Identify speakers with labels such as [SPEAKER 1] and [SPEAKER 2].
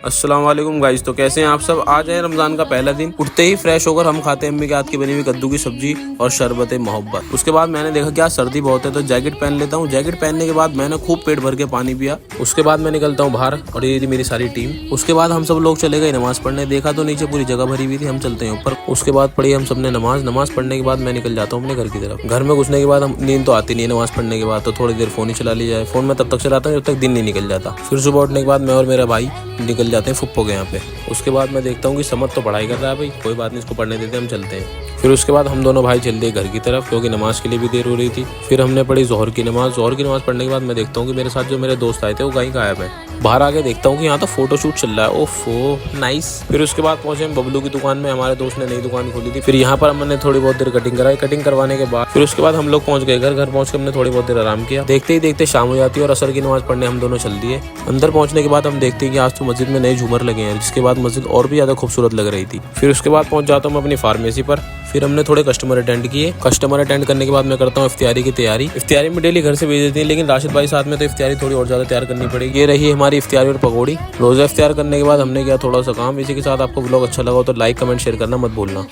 [SPEAKER 1] अस्सलाम वालेकुम गाइस। तो कैसे हैं आप सब। आज है रमज़ान का पहला दिन। उठते ही फ्रेश होकर हम खाते हैं अम्मी के हाथ की बनी हुई कद्दू की सब्जी और शरबत मोहब्बत। उसके बाद मैंने देखा क्या सर्दी बहुत है तो जैकेट पहन लेता हूँ। जैकेट पहनने के बाद मैंने खूब पेट भर के पानी पिया। उसके बाद मैं निकलता हूँ बाहर और ये थी मेरी सारी टीम। उसके बाद हम सब लोग चले गए नमाज पढ़ने। देखा तो नीचे पूरी जगह भरी हुई थी। हम चलते हैं ऊपर। उसके बाद पढ़ी हम सबने नमाज पढ़ने के बाद मैं निकल जाता हूँ अपने घर की तरफ। घर में घुसने के बाद हम नींद तो आती नहीं है नमाज पढ़ने के बाद, तो थोड़ी देर फोन ही चला लिया जाए। फोन में तब तक चलाता हूँ जब तक दिन नहीं निकल जाता। फिर सुबह उठने के बाद मैं और मेरा भाई निकल जाते हैं फुप्पो के यहाँ पे। उसके बाद मैं देखता हूँ कि समद तो पढ़ाई कर रहा है, भाई कोई बात नहीं इसको पढ़ने देते हम चलते हैं। फिर उसके बाद हम दोनों भाई चल दिए घर की तरफ क्योंकि नमाज के लिए भी देर हो रही थी। फिर हमने पढ़ी ज़ोहर की नमाज। ज़ोहर की नमाज पढ़ने के बाद मैं देखता हूँ कि मेरे साथ जो मेरे दोस्त आए थे वो कहीं गायब है। बाहर आके देखता हूँ कि यहाँ तो फोटोशूट चल रहा है। ओफो नाइस। फिर उसके बाद पहुंचे हम बबलू की दुकान में। हमारे दोस्त ने नई दुकान खोली थी। फिर यहाँ पर हमने थोड़ी बहुत देर कटिंग कराई। कटिंग करवाने के बाद फिर उसके बाद हम लोग पहुंच गए घर पहुंच के हमने थोड़ी बहुत देर आराम किया। देखते ही देखते शाम हो जाती है और असर की नमाज पढ़ने हम दोनों चल दिए। अंदर पहुंचने के बाद हम देखते हैं कि आज तो मस्जिद में नए झूमर लगे हैं, जिसके बाद मस्जिद और भी ज्यादा खूबसूरत लग रही थी। फिर उसके बाद पहुंच जाता हूँ मैं अपनी फार्मेसी पर। फिर हमने थोड़े कस्टमर अटेंड किए। कस्टमर अटेंड करने के बाद मैं करता हूँ इफ्तियारी की तैयारी। इफ्तियारी में डेली घर से भेज देती है, लेकिन राशिद भाई साथ में तो इफ्तियारी थोड़ी और ज्यादा तैयार करनी पड़ेगी। ये रही हमारी इफ्तियारी और पकौड़ी। रोजा इफ्तियार करने के बाद हमने किया थोड़ा सा काम। इसी के साथ आपको व्लॉग अच्छा लगा हो तो लाइक कमेंट शेयर करना मत भूलना।